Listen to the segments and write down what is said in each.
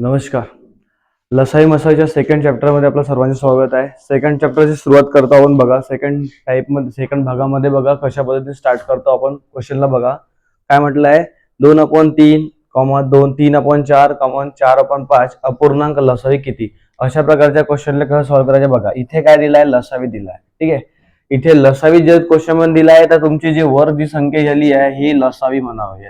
नमस्कार. लसाई मसाईच्या सेकंड चॅप्टरमध्ये आपलं सर्वांचे स्वागत आहे. सेकंड चॅप्टरची सुरुवात करतो आपण. बघा सेकंड भागामध्ये बघा कशा पद्धतीने स्टार्ट करतो आपण. क्वेश्चनला बघा काय म्हटलं आहे, 2/3, 2, 3/4, 4/5 अपूर्णांक लसावी किती. अशा प्रकारच्या क्वेश्चनला कसं सॉल्व्ह करायचं बघा. इथे काय दिलाय, लसावी दिलाय. ठीक आहे, इथे लसावी जे क्वेश्चन मध्ये दिलाय तर तुमची जी वर जी संख्या झाली आहे ही लसावी म्हणावी.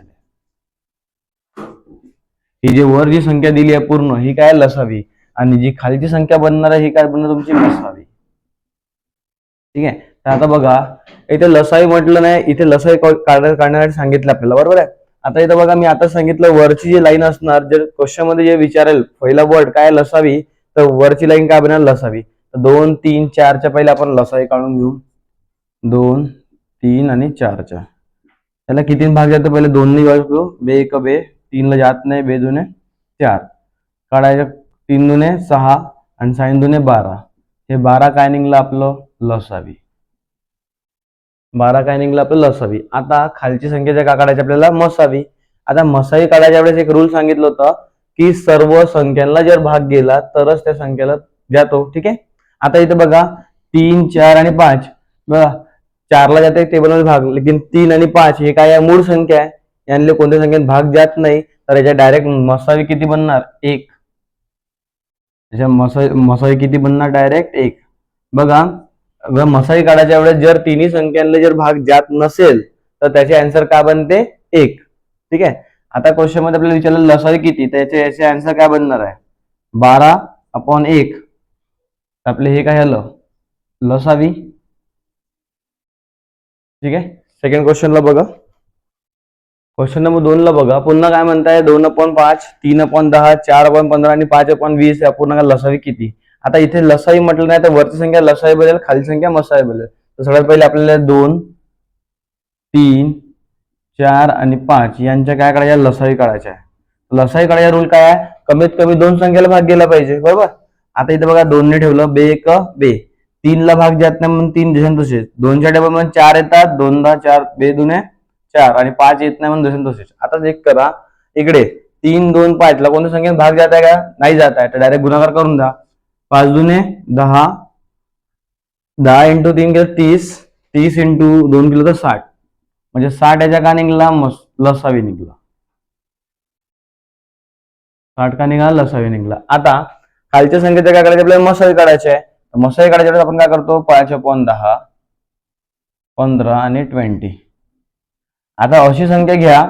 ही जी वर जी संख्या दिली आहे पूर्ण ही काय लसावी, आणि जी खालची संख्या बनणार आहे ही काय बनणार तुमची लसावी. ठीक आहे, तर आता बघा इथे लसावी म्हटलं नाही, इथे लसावी काढण्यासाठी सांगितलं आपल्याला, बरोबर आहे. आता इथं बघा मी आता सांगितलं वरची जी लाईन असणार, जर क्वेश्चन मध्ये जे विचारेल पहिला वर्ड काय लसावी, तर वरची लाईन काय बनणार लसावी. तर 2, 3, 4च्या पहिले आपण लसावी काढून घेऊ. 2, 3 आणि 4च्या त्याला किती भाग जातो, पहिले 2 ने भाग घेऊ. बे एक बे, 3 ला जात नाही, बे 2 4 काढायचं. 3 2 6 आणि 6 2 12. हे 12 काय निघलं आपलं लसावी. 12 काय निघलं आपलं लसावी. आता खालची संख्या काय काढायची आपल्याला मसावी. आता मसावी काढायच्या वेळेस एक रूल सांगितलं होतं की सर्व संख्यांना जर भाग गेला तरच त्या संख्येला जातो. ठीक आहे, आता इथे बघा 3, 4 आणि 5 बघा 4 ला जाते टेबलमध्ये भाग, लेकिन 3 आणि 5 हे काय मूळ संख्या आहे, यांना कोणत्या संख्येत भाग जात नाही, तर याच्या डायरेक्ट मसावी किती बनणार 1. त्याच्या मसावी किती बनणार डायरेक्ट 1. बघा मसावी काढायच्या वेळेस जर तिन्ही संख्यांना जर भाग जात नसेल तर त्याचे आन्सर काय बनते 1. ठीक आहे, आता क्वेश्चन मध्ये आपल्याला विचारलं लसावी किती, तर याचे आन्सर काय बनणार आहे 12/1. आपले हे काय झालं लसावी. ठीक आहे, सेकंड क्वेश्चनला बघा. क्वेश्चन नंबर 2 ला बघा. पुन्हा काय म्हणताय 2/5, 3/10, 4/15 आणि 5/20 या पूर्णांक लसावी किती. आता इथे लसावी म्हटलं नाही तर वरची संख्या लसावी बनेल, खाली संख्या मसावी बनेल. तर सगळ्यात पहिले आपल्याला 2, 3, 4 आणि 5 यांच्या काय काढायच्या लसावी काढायच्या आहे. लसावी काढायचा रूल काय आहे, कमीत कमी 2 संख्येला भाग गेला पाहिजे, बरोबर. आता इथे बघा 2 ने ठेवलं, बे एक बे, 3 ला भाग जात नाही म्हणून 3 जसे तसेच. 2च्या टेबल मध्ये 4 येतात, 2 10 4, बे 2 4 आणि 5 येत नाही म्हणून जसे तसेच. आता चेक करा इकडे 3, 2, 5 ला कोणत्या संख्येत भाग जात आहे का, नाही जात आहे, तर डायरेक्ट गुणाकार करून द्या. 5 2 10, 10 × 3 केलं 30, 30 × 2 केलं तर 60, म्हणजे 60 याच्या का निघला लसावी निघला. 60 का निघाला लसावी निघला. आता खालच्या संख्येचं काय करायचं आपल्याला मसावी काढायचे आहे. मसावी काढायच्या वेळेस आपण काय करतो 5/10, 15 आणि 20. आता अशी संख्या घ्या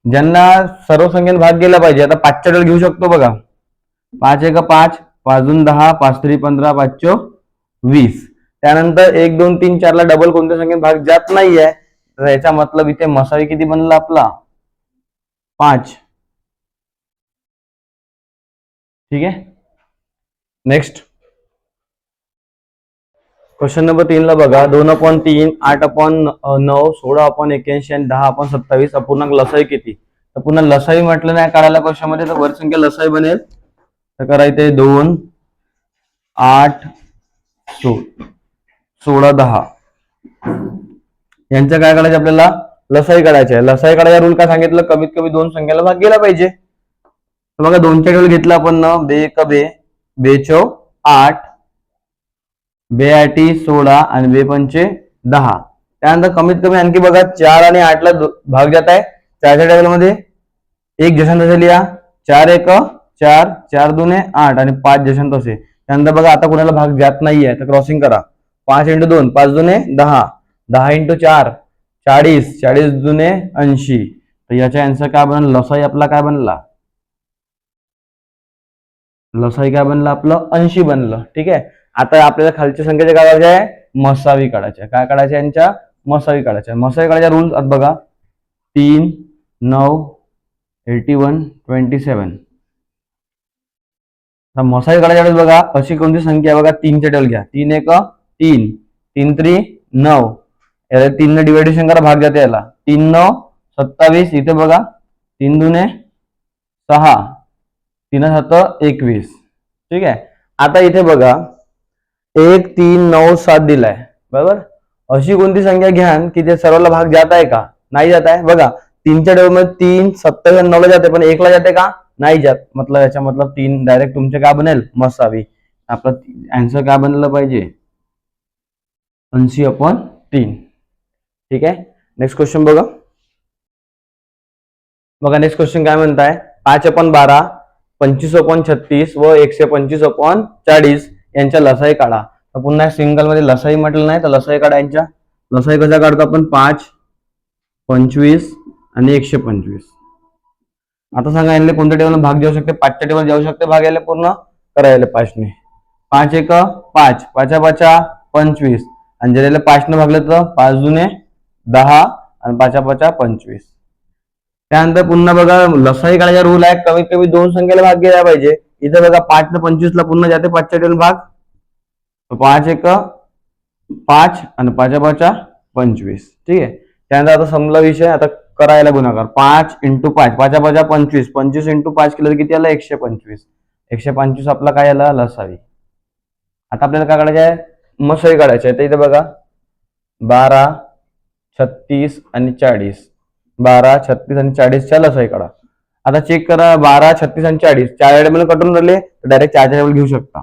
ज्यांना सर्व संख्येत भाग गेला पाहिजे. आता 5च्या टेबल घेऊ शकतो बघा. 5 1 5, 5 2 10, 5 3 15, 5 4 20. त्यानंतर 1 2 3 4 ला डबल कोणत्या संख्येत भाग जात नाहीये, तर याचा मतलब इथे मसावी किती बनला आपला 5. ठीक आहे, नेक्स्ट क्वेश्चन नंबर 3 ला बघा. 2/3, 8/9, 16/81 आणि 10/27 अपूर्णांक लसावी किती. तर पुन्हा लसावी म्हटलं नाही काढायला क्वेश्चन मध्ये, तर वर संख्या लसावी बनेल. तर करायचे 2, 8, 16, 10 यांचं काय काढायचं आपल्याला लसावी काढायचे आहे. लसावी काढायचा रूल काय सांगितलं, कमीत कमी 2 संख्येला भाग गेला पाहिजे. तर बघा 2च्या टेबल घेतला आपण, बे एक बे, बे 8, बे 8 16 आणि बे 5 10. त्यानंतर कमीत कमी आणखी बघा 4 आणि 8 ला भाग जात आहे. 4च्या टेबल मध्ये 1 जशांत तसे लिहा, 4 1 4, 4 2 8 आणि 5 जशांत तसे. त्यानंतर बघा आता कोणाला भाग जात नाहीये तर क्रॉसिंग करा. 5 × 2, 5 2 10, 10 × 4 40, 40 2 80. तर याचा आन्सर काय बनला लसाई आपला काय बनला, लसाई काय बनलं आपलं 80 बनलं. ठीक आहे, आता आपल्याला खालच्या संख्येचे काय काढायचे आहे मसावी काढायचे. काय काढायचे यांच्या मसावी काढायच्या. मसावी काढायच्या रूल बघा 3 9 81 27. मसावी काढायच्या वेळेस बघा अशी कोणती संख्या बघा 3च्या टेबल घ्या. 3 1 3, 3 3 9, याला 3 ने डिवायडेशन करा, भाग जाते याला. 3 9 27. इथे बघा 3 2 6, 3 7 21. ठीक आहे, आता इथे बघा 1 3 9 7 दिलाय, बरोबर. अशी कोणती संख्या घ्या की ते सर्वांना भाग जात आहे का, नाही जात आहे. बघा 3च्या टेबल मध्ये 3 27 9 ला जाते पण 1 ला जाते का, नाही जात, मतलब याचा मतलब 3 डायरेक्ट तुमचे काय बनेल मसावी. आपलं आन्सर काय बनलं पाहिजे 80/3. ठीक आहे. नेक्स्ट क्वेश्चन बघा. नेक्स्ट क्वेश्चन काय म्हणताय 5/12, 25/36 व 125/40 यांच्या लसाई काढा. तर पुन्हा सिंगल मध्ये लसाई म्हटलं नाही तर लसाई काढायच्या. लसाई कसा काढतो आपण 5, 25 आणि 125. आता सांगा याला कोणत्या टेबल भाग जाऊ शकते 5च्या टेबल जाऊ शकते भाग यायला पूर्ण करायला 5ने. 5 1 5, 5 5 25 आणि ज्याला 5 ने भागलं तर 5 दुने 10 आणि 5 5 25. त्यानंतर पुन्हा बघा लसाई काढायचा रूल आहे कमीत कमी 2 संख्येला भाग गेला पाहिजे. इथे बघा 5 ने 25 ला पुन्हा जाते 5च्या टेबल भाग. 5 1 5 आणि 5 5 25. ठीक आहे. त्यानंतर आता समजला विषय. आता करायला गुणाकार 5 × 5, 5 5 25, 25 × 5 केलं तर किती आलं 125. 125 आपला काय आला लसावी. आता आपल्याला काय काढायचं आहे मसाई काढायचे आहे. तर इथे बघा 12, 36 आणि 40. 12, 36 आणि 40च्या लसाई काढा. आता चेक करा 12, 36 आणि 40 4 टेबल कटून राहिले तर डायरेक्ट 4 टेबल घेऊ शकता.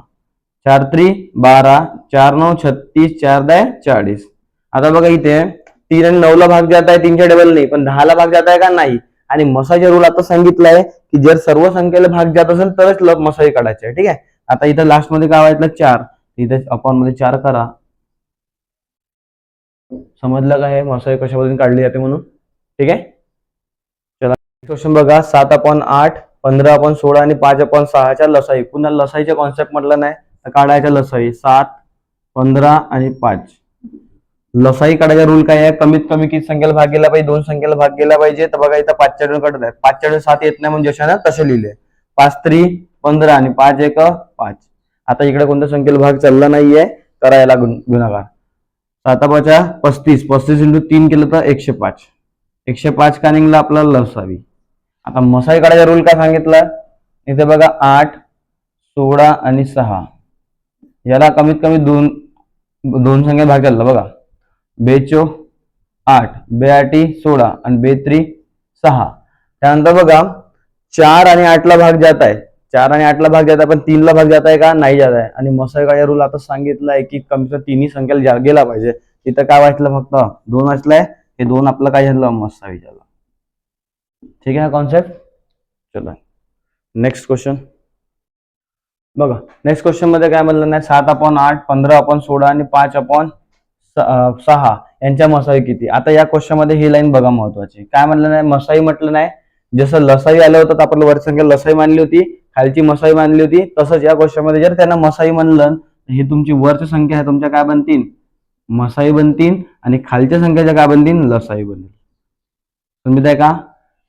4 3 12, 4 9 36, 4 10 40. आता बघा इथे 3 आणि 9 ला भाग जात आहे 3च्या टेबल नाही पण 10 ला भाग जात आहे का नाही. आणि मसाईचा रूल आता सांगितलाय की जर सर्व संख्येला भाग जात असेल तरच मसाई काढायची आहे. ठीक आहे. आता इथं लास्ट मध्ये काय वाटलं 4, इथे अपॉन मध्ये 4 करा. समजलं का हे मसाई कशापासून काढली जाते म्हणून. ठीक आहे. चला क्वेश्चन बघा 7/8, 15/16 आणि 5/6च्या लसाई. पुन्हा लसाईच्या कॉन्सेप्ट म्हटलं नाही तर काढायच्या लसाई 7, 15 आणि 5. लसाई काढायचा रूल काय आहे कमीत कमी किती संख्येला भाग गेला पाहिजे 2 संख्येला भाग गेला पाहिजे. तर बघा इथं 5च्या टेबल कटत आहे 5च्या टेबल 7 येत नाही म्हणजे जशाने तसे लिहिले 5 3 15 आणि 5 1 5. आता इकडे कोणत्या संख्येला भाग चालला नाहीये करायला गुणाकार. 7 5 35, 35 × 3 केलं तर 105. 105 का निघला आपला लसावी. आता मसाई काढायचा रूल काय सांगितला इथे बघा 8, 16 आणि 6 याला कमीत कमी दोन संख्या भाग चालला बघा. 2 8, 2 8 16 आणि 2 3 6. त्यानंतर बघा 4 आणि 8 ला भाग जात आहे. 4 आणि 8 ला भाग जात आहे पण 3 ला भाग जात आहे का नाही जात आहे. आणि मसाई काढायचा रूल आता सांगितलाय की कमीत कमी तिन्ही संख्येला गेला पाहिजे. इथं काय वाचलं फक्त 2 वाचलंय. हे 2 आपलं काय झालं मसाई झालं. ठीक आहे कॉन्सेप्ट. चला नेक्स्ट क्वेश्चन बघा. नेक्स्ट क्वेश्चन मध्ये काय म्हणलं नाही 7/8, 15/16 आणि 5/6 यांच्या मसाई किती. आता या क्वेश्चन मध्ये ही लाईन बघा महत्वाची. काय म्हणलं नाही मसाई म्हटलं नाही जसं लसाई आलं होतं तर आपण वरची संख्या लसाई मानली होती खालची मसाई मानली होती. तसंच या क्वेश्चन मध्ये जर त्यांना मसाई म्हणलं हे तुमची वरची संख्या आहे तुमच्या काय बनतील मसाई बनतील आणि खालच्या संख्येच्या काय बनतील लसाई बनतील. समजताय का.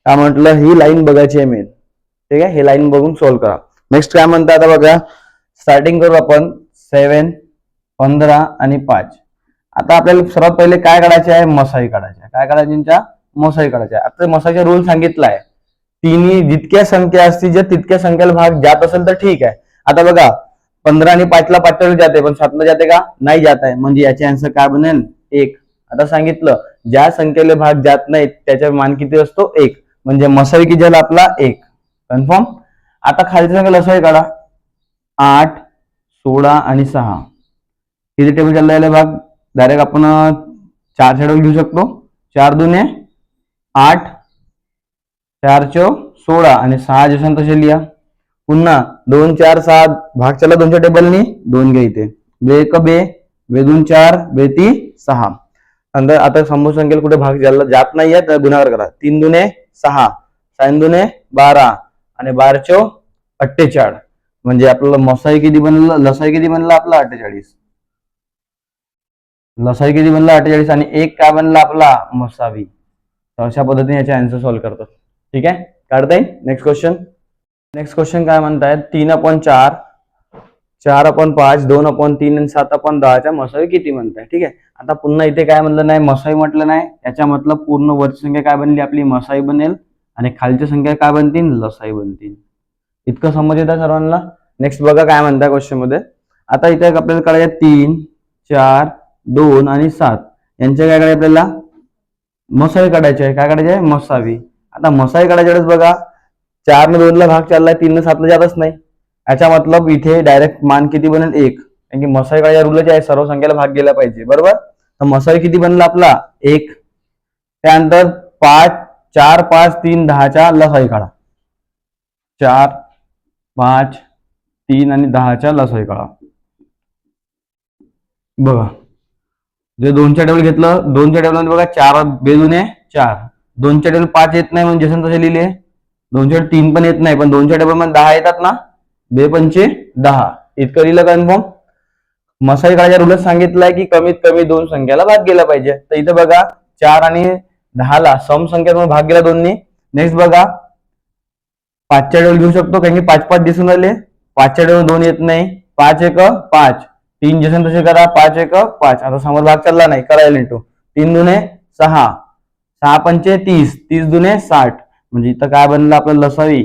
काय म्हटलं ही लाईन बघायची आहे मेन. ठीक आहे. ही लाईन बघून सॉल्व्ह करा. नेक्स्ट काय म्हणता आता बघा स्टार्टिंग करू आपण 7, 15 आणि 5. आता आपल्याला सर्वात पहिले काय काढायचे आहे मसाई काढायची आहे. काय काढायच्या मसाई काढायची आहे. आता मसाईचा रूल सांगितलाय तिन्ही जितक्या संख्या असतील जर तितक्या संख्येला भाग जात असेल तर ठीक आहे. आता बघा 15 आणि 5 ला 5 जाते पण 7 ला जाते का नाही जात आहे म्हणजे याचे आन्सर काय बनेल 1. आता सांगितलं ज्या संख्येला भाग जात नाही त्याचा मान किती असतो 1 म्हणजे मसाई किती झाला आपला 1. कन्फर्म. आता खालची संख्या लसाई काढा 8, 16 आणि 6. किती टेबल चाललेला भाग डायरेक्ट आपण 4 टेबल घेऊ शकतो. 4 दुने 8, 4 4 16 आणि 6 जसं तसे लिहा. पुन्हा 2 4 6 भाग चला 2च्या टेबलनी 2 घ्या इथे 2 1 2, 2 2 4, 2 3 6. नंतर आता समूह संख्येला कुठे भाग जात नाहीये तर गुणाकार करा 3 दुने 6, 6 दुने 12 आणि 12 4 48 म्हणजे आपल्याला मसाई किती बनलं लसाई किती बनला आपला 48. लसाई किती बनला 48 आणि 1 काय बनला आपला मसावी. तर अशा पद्धतीने याचे आन्सर सॉल्व्ह करतात. ठीक आहे काढता येईल. Next question. नेक्स्ट क्वेश्चन काय म्हणतायत 3/4, 4/5, 2/3 आणि 7/10च्या मसाई किती म्हणताय. ठीक आहे. आता पुन्हा इथे काय म्हणलं नाही मसाई म्हटलं नाही याच्या मतलब पूर्ण वरची संख्या काय बनली आपली मसाई बनेल आणि खालची संख्या काय बनतील लसाई बनतील. इतकं समज येतं सर्वांना. नेक्स्ट बघा काय म्हणताय क्वेश्चन मध्ये. आता इथे आपल्याला काढायचे 3, 4, 2 आणि 7 यांच्या काय काढायचे आपल्याला मसाई काढायचे आहे. काय काढायचे आहे मसावी. आता मसाई काढायच्या वेळेस बघा 4 ने 2 ला भाग चाललाय, 3 ने 7 ला जातच नाही. याचा मतलब इथे डायरेक्ट मान किती बनेल 1, कारण की मसाई काळ्या रूलच आहे सर्व संख्येला भाग गेला पाहिजे, बरोबर. तर मसाई किती बनला आपला 1. त्यानंतर 5 4 5 3 10चा लसाई काढा. 4 5 3 आणि 10चा लसाई काढा. बघा जे 2च्या टेबल घेतलं, 2च्या टेबलमध्ये बघा 4 बेदुने 4, 2च्या टेबल 5 येत नाही म्हणजे जसं तसे लिहिले. 2च्या 3 पण येत नाही, पण 2च्या टेबल मध्ये 10 येतात ना, 2 पंचे 10 इतकं लिहिलं कन्फर्म. मसाई काळाच्या रूलच सांगितलंय की कमीत कमी 2 संख्याला भाग गेला पाहिजे. तर इथे बघा 4 आणि 10 ला सम संख्येतून भाग गेला 2 ने. नेक्स्ट बघा 5च्या टेबल घेऊ शकतो, कारण की 5 5 दिसून राहिले. 5च्या टेबल 2 येत नाही, 5 1 5, 3 जसे तसे करा, 5 1 5. आता समोर भाग चालला नाही, करायला इंटू 3 दुने 6, 6 पंचे 30, 30 दुने 60. म्हणजे इथं काय बनलं आपलं लसावी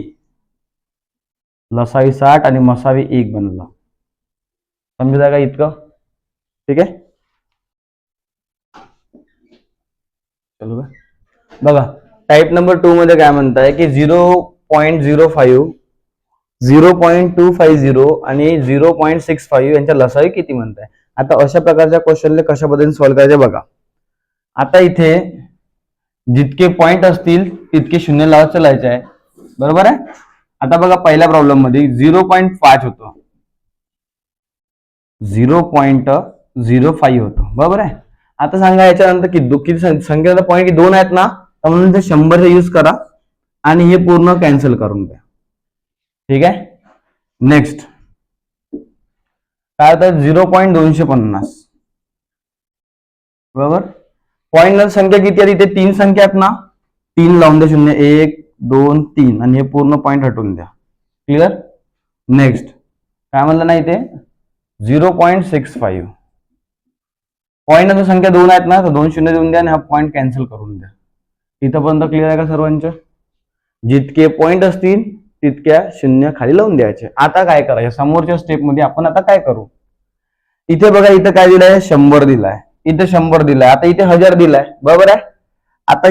60 आणि मसावी 1 बनला. समजलं का इतकं? ठीक आहे. चलो बघा टाईप नंबर 2 मध्ये काय म्हणताय की 0.05, 0.250 आणि 0.65 यांच्या लसावी किती म्हणताय. आता अशा प्रकारच्या क्वेश्चनला कशा पद्धतीने सॉल्व्ह करायचे बघा. आता इथे जितके पॉइंट असतील तितके शून्य लावत चालायचे आहे, बरोबर आहे. आता बघा पहिल्या प्रॉब्लेम मध्ये 0.5 होतं, 0.05 होतं, बरोबर आहे. आता सांगा याच्यानंतर किती संख्येचा पॉईंट 2 आहेत ना, तर म्हणून ते 100 यूज करा आणि हे पूर्ण कॅन्सल करून द्या. ठीक आहे. नेक्स्ट काय होतं 0.250, बरोबर. पॉईंट संख्या किती आहे, इथे 3 संख्या आहेत ना, 3 लावून द्या, 0 1 2 3 आणि हे पूर्ण पॉईंट हटवून द्या. क्लिअर. नेक्स्ट काय म्हणलं ना इथे 0.65, पॉईंट संख्या 2 आहेत ना, तर 2 शून्य देऊन द्या आणि हा पॉईंट कॅन्सल करून द्या. इथंपर्यंत क्लिअर आहे का सर्वांच्या? जितके पॉईंट असतील तितक्या शून्य खाली लावून द्यायचे. आता काय करायचं समोरच्या स्टेप मध्ये आपण आता काय करू. इथे बघा इथं काय दिलंय 100 दिलाय, इथे 100 दिलाय, आता इथे 1000 दिलाय, बरोबर आहे. आता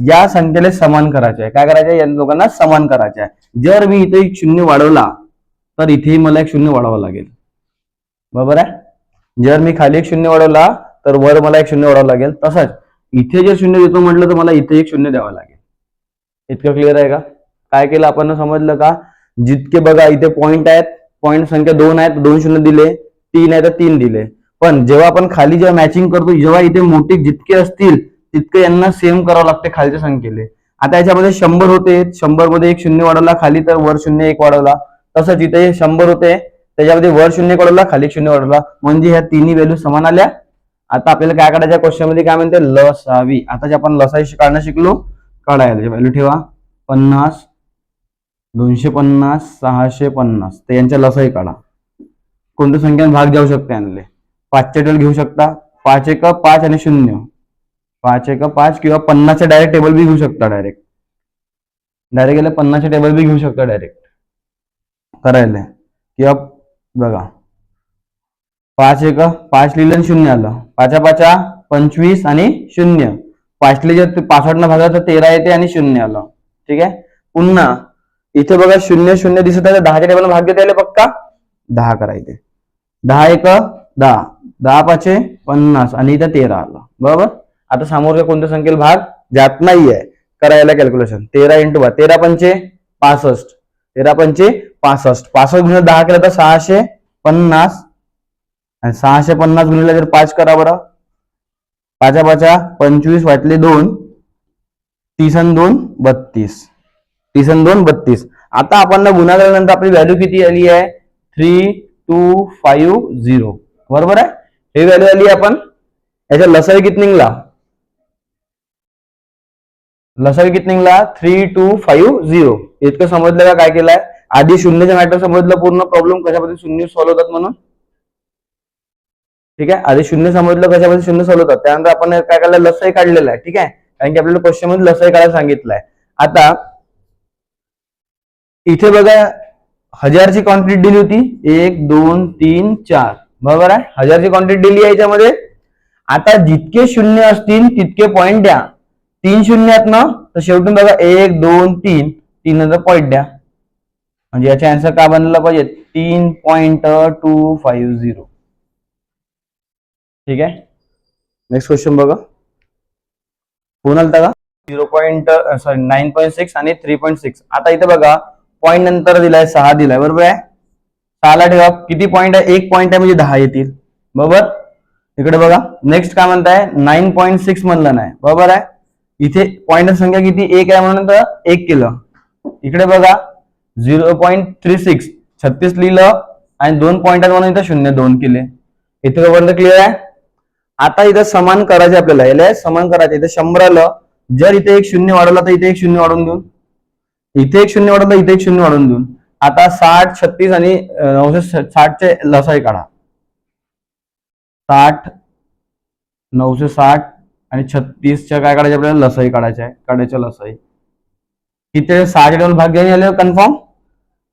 या संख्येला समान करायचे आहे. काय करायचे या दोघांना समान करायचे आहे. जर मी इथे एक शून्य वाढवला तर इथेही मला एक शून्य वाढवावं लागेल, बरोबर आहे. जर मी खाली एक शून्य वाढवला तर वर मला एक शून्य वाढवावं लागेल. तसंच इथे जर शून्य देतो म्हटलं तर मला इथे एक शून्य द्यावं लागेल. इतकं क्लिअर आहे का? काय केलं आपण समजलं का? जितके बघा इथे पॉईंट आहेत, पॉईंट संख्या 2 आहेत, 2 शून्य दिले, 3 आहे तर 3 दिले. पण जेव्हा आपण खाली जेव्हा मॅचिंग करतो, जेव्हा इथे मोठे जितके असतील तितके यांना सेम करावं लागते खालच्या संख्येले. आता याच्यामध्ये 100 होते, 100 मध्ये एक शून्य वाढवला खाली तर वर शून्य एक वाढवला. तसंच इथे 100 होते, त्याच्यामध्ये वर शून्य वाढवला खाली शून्य वाढवला, म्हणजे ह्या तिन्ही व्हॅल्यू समान आल्या. आता आपल्याला काय काढायचं क्वेश्चन मध्ये काय म्हणते लसावी. आता जे आपण लसावी काढणं शिकलो, काढायला व्हॅल्यू ठेवा 50 250 650, तर यांच्या लसावी काढा. कोणत्या संख्येने भाग जाऊ शकते आणले 5चे टेबल घेऊ शकता, 5 1 5 आणि 0, 5 1 5 किंवा 50चे डायरेक्ट टेबल बी घेऊ शकता. डायरेक्ट गेले 50चे टेबल बी घेऊ शकता डायरेक्ट करायला. किंवा बघा 5 1 5 लिहिलं आणि 0 आलं, 5 5 25 आणि 0, 5 लिहिले 65 न भागा तर 13 येते आणि 0 आलं. ठीक आहे. पुन्हा इथे बघा 0 0 दिसत आहे, 10च्या टेबल भाग देता येईल पक्का, 10 करायचे. 10 1 10, 10 5 50 आणि इथं 13 आलं, बरोबर. आता समोरच्या कोणत्या संख्येला भाग जात नाहीये, करायला कॅल्क्युलेशन 13 × 13 पंचे 65, 13 पंचे 65, 65 गुणिले 10 केलं तर 650 आणि 650 गुणिले जर 5 करा बरं, 5 5 25 वाटले 2, 30 आणि 2 32, 30 आणि 2 32. आता आपण गुणाकारानंतर आपली व्हॅल्यू किती आली आहे 3250, बरोबर आहे. हे व्हॅल्यू आली आपण. याच्या लसावी किती निघला, लसावी किती निघला 3250. इतकं समजलं का काय केलंय. आधी शून्यच्या मॅटर समजलं पूर्ण प्रॉब्लेम कशामध्ये शून्य सॉल्व्ह होतात म्हणून. ठीक आहे. आधी शून्य समजलं कशामध्ये शून्य सॉल्व्ह होतात, त्यानंतर आपण काय केलं लसावी काढलेला आहे. ठीक आहे, कारण की आपल्याला क्वेश्चन मध्ये लसावी काढायला सांगितलंय. आता इथे बघा 1000ची क्वांटिटी दिली होती 1 2 3 4, बरोबर आहे. 1000ची क्वांटिटी दिली आहे याच्यामध्ये. आता जितके शून्य असतील तितके पॉईंट द्या. 3 शून्य आहेत ना, तर शेवटून बघा 1 2 3 नंतर पॉईंट द्या. म्हणजे याचा आन्सर काय बनला पाहिजे 3.250. ठीक आहे. नेक्स्ट क्वेश्चन बघा. फोन आलता का 9.6 आणि 3.6. आता इथे बघा पॉईंट नंतर दिलाय 6 दिलाय बरोबर आहे. 6ला ठेवा किती पॉईंट आहे, 1 पॉईंट आहे म्हणजे 10 येतील बरोबर. इकडे बघा नेक्स्ट काय म्हणताय 9.6 म्हणलं नाही बरोबर आहे. इथे पॉईंट संख्या किती 1 आहे म्हणून तर 1 केलं. इकडे बघा 0.36 36 लिहिलं आणि 2 पॉईंट म्हणून इथं 0.2 केले. इथे पर्यंत क्लिअर आहे. आता इथं समान करायचे आपल्याला, याला समान करायचे. इथे 100 आलं, जर इथे एक 0 वाढवला तर इथे एक 0 वाढवून देऊन, इथे एक 0 वाढवला इथे एक 0 वाढवून देऊन. आता 60 36 आणि 960 चे लसाई काढा. 60 960 आणि 36 च्या काय काढायचे आपल्याला लसाई काढायचे आहे. काढायच्या लसाई इथे 6 टेबल भाग घेऊन आले कन्फर्म.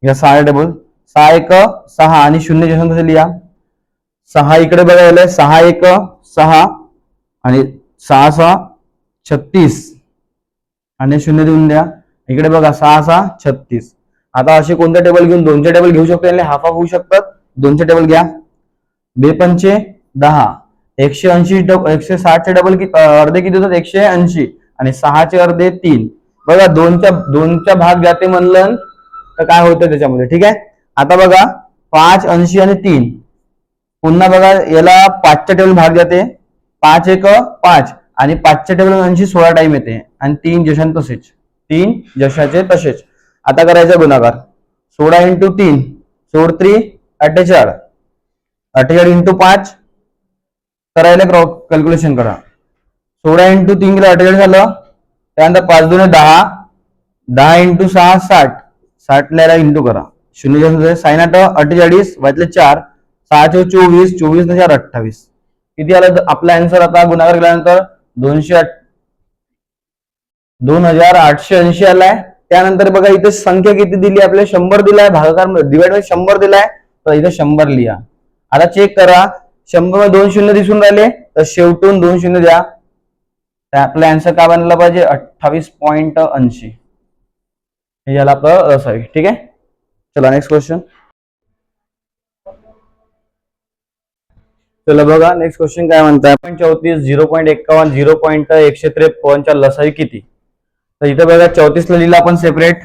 या 6 टेबल 6 1 6 आणि 0 जसं तसे लिहा. 6 इकडे बघा आले 6 1 6 आणि 6 6 36 आणि 0 देऊन द्या. इकडे बघा 6 6 36. आता असे कोणते टेबल घेऊन 2चे टेबल घेऊ शकतो, याला हाफ हाफ होऊ शकतात. 2चे टेबल घ्या. 2 पंचे 10 180 160 चे डबल अर्धे किती होतात 180 आणि 6 चे अर्धे 3. बघा 2च्या भाग जाते म्हणलं तर काय होतं त्याच्यामध्ये. ठीक आहे. आता बघा 5 80 आणि 3 पुन्हा बघा याला 5च्या टेबल भाग जाते. 5 1 5 आणि 5च्या टेबल 80 16 टाइम येते आणि 3 जशान तसेच 3 जशाचे तसेच. आता करायचा गुणाकार 16 × 3 16 3 48 48 × 5 करायला कॅल्क्युलेशन करा. 16 × 3 केलं 48 झालं. त्यानंतर 5 2 10 10 × 6 60 60 ला इंटू करा. 0 साइन 48 वाटले 4 6 24 24 ने 4 28. किती आलं आपला आन्सर. आता गुणाकार केल्यानंतर 2880 आलाय. त्यानंतर बघा इथे संख्या किती दिली आपल्याला 100 दिलाय. भागाकार डिवाइड मध्ये 100 दिलाय तर इथे 100 लिहा. आता चेक करा 100 मध्ये 2 शून्य दिसून राहिले तर शेवटून 2 शून्य द्या. आपला आन्सर काय बनला पाहिजे 28.80. हे झालं आपलं असावी. ठीक आहे. चला नेक्स्ट क्वेश्चन. चला बघा नेक्स्ट क्वेश्चन काय म्हणताय 34 0.51 0.153 च्या लसाई किती. तर इथे बघा 34 ला लिहिलं आपण सेपरेट.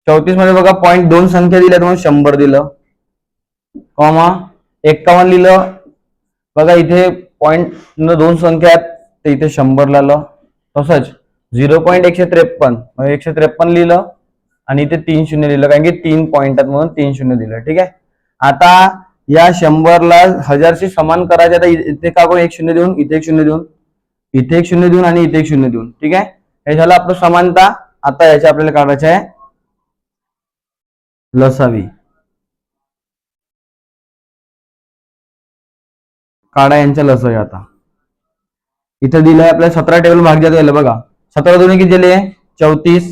34 मध्ये बघा पॉईंट 2 संख्या दिल्या म्हणून 100 दिलं कॉमा 51 लिहिलं. बघा इथे पॉईंट 2 संख्या आहेत तर इथे 100 लावलं. तसंच 0.153 म्हणजे 153 लिहिलं आणि इथे 3 शून्य लिहिलं कारण की 3 पॉईंट आहेत म्हणून 3 शून्य दिलं. ठीक आहे. आता या 100 ला 1000 शी समान करायचे. आता इथे का करू 1 शून्य देऊन इथे 1 शून्य देऊन इथे 1 शून्य देऊन आणि इथे 1 शून्य देऊन. ठीक आहे. हे झालं आपलं समानता. आता याच्या आपल्याला काढायचं आहे लसावी. काढा यांच्या लसावी. आता इथे दिलंय आपल्याला 17 टेबल भाग जातो बघा. 17 दोन्ही किती दिले 34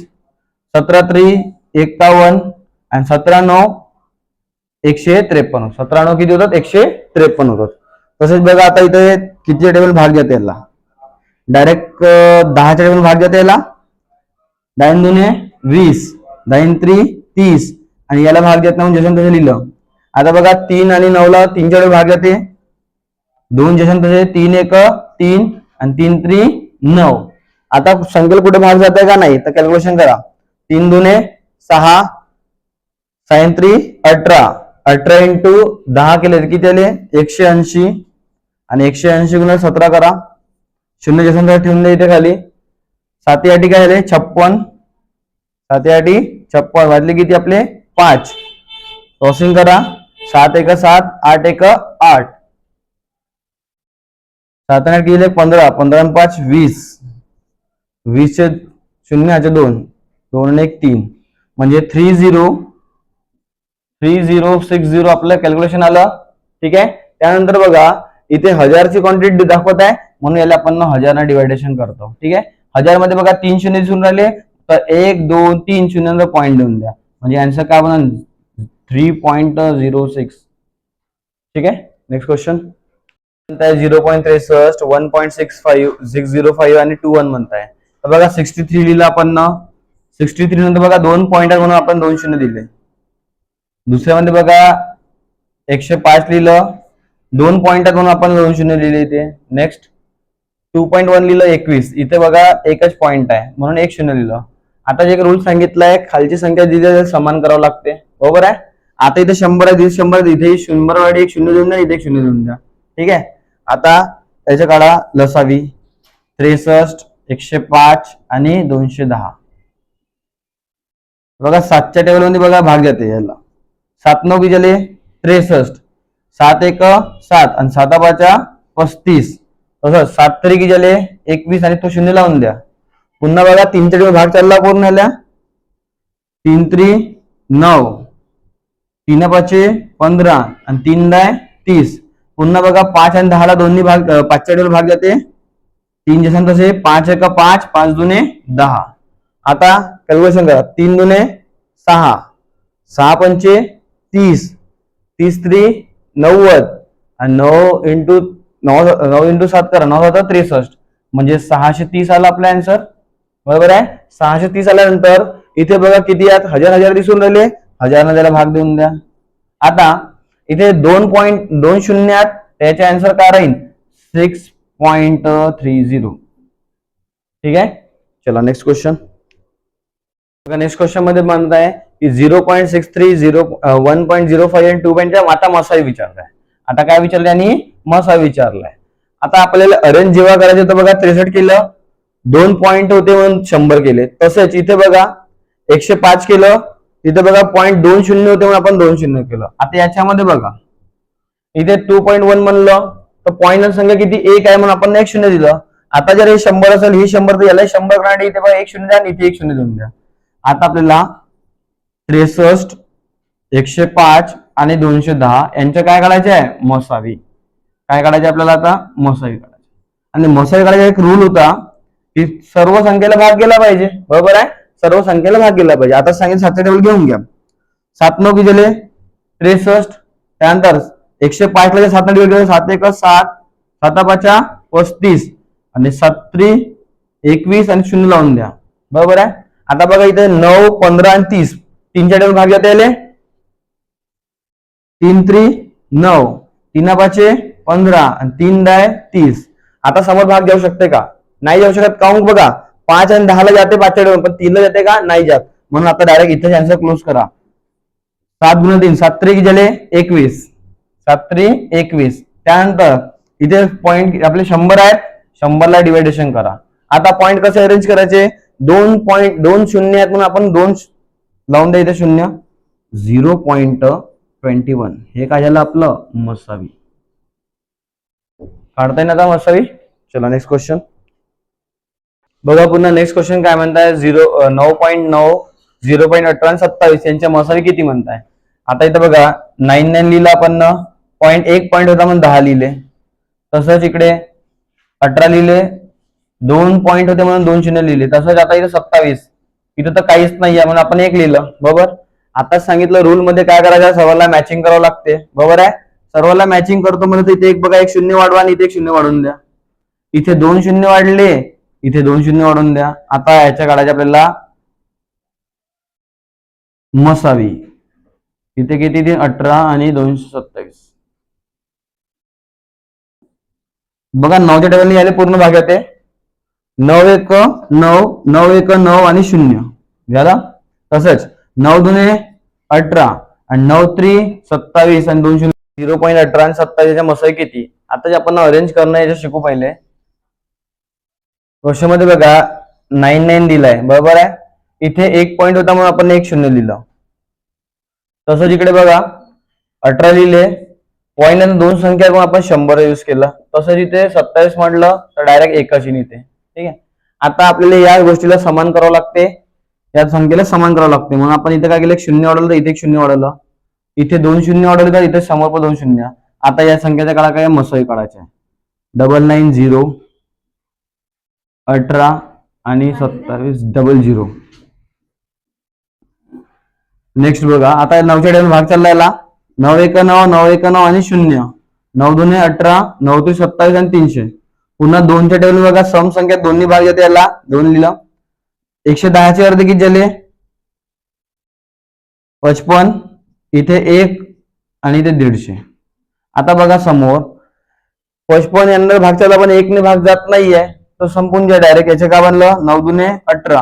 17 3 51 आणि 17 9 153. 17 9 किती होतात 153 होतात. तसेच बघा आता इथे किती टेबल भाग जाते याला डायरेक्ट 10 टेबल भाग जाते याला. 10 2 20 10 3 30 आणि याला भाग देत नाही जसं तसं लिहिलं. आता बघा 3 आणि 9 ला 3 च्या भाग जाते. 2 जसं तसे 3 1 3 आणि 3 3 9. आता संख्येला कुठे भाग जात आहे का नाही तर कॅल्क्युलेशन करा. 3 2 6 साइन 3 18 18 × 10 केले किती आले 180 आणि 180 गुणिले 17 करा. 0 जसं ठेवून द्या इथे खाली. 7 8 काय झाले 56 7 8 56 वाजले किती आपले 5. क्रॉसिंग करा 7 1 7 8 1 8 7 8 गेले 15 15 5 20 20 चे 0 2 2 1 3 म्हणजे 3060 आपलं कॅल्क्युलेशन आलं. ठीक आहे. त्यानंतर बघा इथे 1000 ची क्वांटिटी दाखवत आहे म्हणून याला आपण 1000 ने डिवायडेशन करतो. ठीक आहे. 1000 मध्ये बघा 3 शून्य दिसून राहिले तर 1 2 3 शून्य पॉईंट देऊन द्या म्हणजे आन्सर काय बनणार 3.06. ठीक आहे. नेक्स्ट क्वेश्चन 0.63 1.65 605 आणि 21 म्हणताय. तर बघा 63 लिहिलं आपण ना 63 नंतर बघा 2 पॉइंट म्हणून आपण 2 शून्य दिले. दुसऱ्यामध्ये बघा 105 लिहिलं, 2 पॉइंट म्हणून आपण 2 शून्य लिहिले इथे. नेक्स्ट 2.1 लिहिलं 21, इथे बघा एकच पॉइंट आहे म्हणून 1 शून्य लिहिलं. आता जे रूल सांगितलंय खालची संख्या दिली समान करावं लागते, बरोबर आहे. आता इथे 100 आहे, 100 इथे 100 वाढी 1 शून्य देऊन द्या, इथे 1 शून्य देऊन द्या. ठीक आहे. आता याच्या काढा लसावी. 63, 105 आणि 210. बघा 7च्या टेबल मध्ये बघा भाग जाते याला. 7 9 गेले 63, 7 1 7 आणि 7 5 35. तसंच 7 3 गेले 21 आणि तो शून्य लावून द्या. पुन्हा बघा 3च्या टेबल भाग चालला पूर्ण आल्या. 3 3 9, 3 5 15 आणि 3 10 30. पुन्हा बघा 5 आणि 10 ला दोन्ही भाग 5च्या टेबल भाग जाते. 3 जसं तसे 5 1 5, 5 2 10. आता कॅल्क्युलेशन करा. 3 2 6, 6 5 30, 30 3 90 आणि 9 इंटू 7 करा, 9 7 63 म्हणजे 630 आला आपला आन्सर, बरोबर आहे. 630 आल्यानंतर इथे बघा किती आहेत, 1000 दिसून राहिले, 1000 भाग देऊन द्या. आता इथे 2 शून्य आहेत, त्याचे आन्सर काय राहील 6.30. ठीक आहे. चला नेक्स्ट क्वेश्चन. नेक्स्ट क्वेश्चन मध्ये म्हणत आहे की 0.63, 1.05 आणि 2. आता मसाई विचारलाय. आता काय विचारले आणि मसा विचारलाय. आता आपल्याला अरेंज जेव्हा करायचं तर बघा 63 केलं, 2 पॉइंट होते म्हणून 100 केले. तसेच इथे बघा 105 केलं, इथे बघा पॉइंट 2 शून्य होते म्हणून आपण 2 शून्य केलं. आता याच्यामध्ये बघा इथे 2.1 म्हणलं तर पॉइंट संख्या किती 1 आहे म्हणून आपण 1 शून्य दिलं. आता जर हे 100 असेल, ही 100 तर याला 100 करण्यासाठी इथे बघा 1 शून्य द्या आणि इथे 1 शून्य देऊन द्या. आता आपल्याला 63, 105 आणि 210 यांचं काय काढायचे आहे मसावी. काय काढायचे आपल्याला आता मसावी काढायचे. आणि मसावी काढायचा एक रूल होता की सर्व संख्येला भाग गेला पाहिजे, बरोबर आहे. सर्व संख्येला भाग गेला पाहिजे. आता सांगितलं 7च्या टेबल घेऊन घ्या. 7 9 गेले 63, त्यानंतर 105 ला 7 टेबल गेले 7 1 7, 7 5 35 आणि 7 3 21 आणि 0 लावून द्या, बरोबर आहे. आता बघा इथे 9 15 आणि 30 3च्या टेबल भाग जाते याले. 3 3 9, 3 5 15 आणि 3 10 30. आता समोर भाग जाऊ शकते का, नाही जाऊ शकत. काउंट बघा 5 आणि 10 ला जाते 5च्या टेबल, पण 3 ला जाते का, नाही जात. म्हणून आता डायरेक्ट इथे आन्सर क्लोज करा. 7 गुणिले 3 7 3 झाले 21, 7 3 21. त्यानंतर इथे पॉइंट आपले 100 आहेत, 100 ला डिवायडेशन करा. आता पॉइंट कसे अरेंज करायचे, 2 शून्य आहेत म्हणून आपण 2 लावून द्या इथे शून्य. 0.21 हे काय झालं आपलं मसावी. काढता येईल आता मसावी. चला नेक्स्ट क्वेश्चन बघा. पुन्हा नेक्स्ट क्वेश्चन काय म्हणताय 9.9, 0.18 आणि 27 यांच्या मसावी किती म्हणताय. आता इथे बघा 99 लिहिलं आपण, पॉइंट 1 पॉइंट होता म्हणून 10 लिहिले. तसंच इकडे 18 लिहिले, 2 पॉइंट होते म्हणून 2 शून्य लिहिले. तसंच आता इथे 27, इथं तर काहीच नाही आहे म्हणून आपण 1 लिहिलं, बरोबर. आता सांगितलं रूल मध्ये काय करायचं, सर्वांना मॅचिंग करावं लागते, बरोबर आहे. सर्वांना मॅचिंग करतो म्हणजे इथे एक बघा 1 शून्य वाढवा आणि इथे 1 शून्य वाढवून द्या. इथे 2 शून्य वाढले, इथे 2 शून्य वाढवून द्या. आता याच्या काढायचे आपल्याला मसावी. इथे किती 18 आणि 227. बघा 9च्या टेबलने याले पूर्ण भाग येते. 9 1 9, 9 1 9 आणि 0 झाला. तसंच 9 2 18 आणि 9 3 27 आणि 2 0. 0.18 आणि 27 मसावी किती. आता जे आपण अरेंज करणं याच्या शिकू पहिले. क्वेश्चन मध्ये बघा 99 दिलाय, बरोबर आहे. इथे 1 पॉइंट होता म्हणून आपण 1 शून्य लिहिलं. तसंच इकडे बघा 18 लिहिले, पॉइंट आणि 2 संख्या करून आपण 100 यूज केला. तसंच इथे 27 म्हटलं तर डायरेक्ट 1 इथे. ठीक आहे. आता आपल्याला या गोष्टीला समान करावं लागते, या संख्येला समान करावं लागते. म्हणून आपण इथे काय केलं 1 शून्य वाढवलं तर इथे 1 शून्य वाढवलं, इथे 2 शून्य वाढवले तर इथे समोर पण 2 शून्य. आता या संख्येचा काढा काय मसावी काढायचे 990, 18 आणि 27 00. नेक्स्ट बघा आता 9च्या टेबल भाग चालला याला. 9 1 9, 9 1 9 आणि 0, 9 2 18, 9 3 27 आणि 300. पुन्हा 2च्या टेबल बघा सम संख्या दोन्ही भाग येते याला 2 लिहिलं. 110चे अर्धे किती झाले? 55, इथे 1 आणि इथे 150. आता बघा समोर 55 यांना भाग चालला पण 1 ने भाग जात नाहीये, तो संपून घ्या डायरेक्ट. याचे काय बनलं? 9 दुने 18.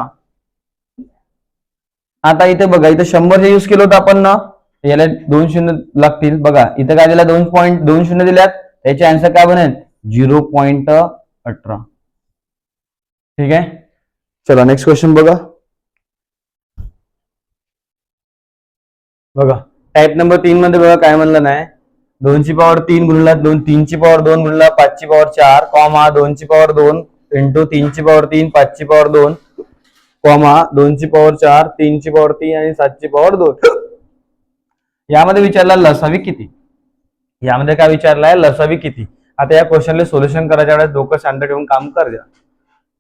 आता इथे बघा, इथे 100 युज केलं होतं आपण ना, याला 2 शून्य लागतील. बघा इथे काय दिला? 2.2 शून्य दिल्यात. याचे आन्सर काय बनेल? 0.18. ठीक आहे, चला नेक्स्ट क्वेश्चन बघा. बघा टाइप नंबर 3 मध्ये बघा काय म्हणलं नाही. 2 ची पॉवर 3 गुणिला 3 ची पॉवर 2 गुणिला 5 ची पॉवर 4 कॉमा 2 ची पॉवर 2 इंटू 3 ची पॉवर 3 5 ची पॉवर 2 कॉमा 2 ची पॉवर 4 3 ची पॉवर 3 आणि 7 ची पॉवर 2. यामध्ये विचारला लसावी किती. यामध्ये काय विचारलाय? लसावी किती. आता या क्वेश्चनला सोल्युशन करायच्या वेळेस डोकं शांत ठेवून काम कर द्या.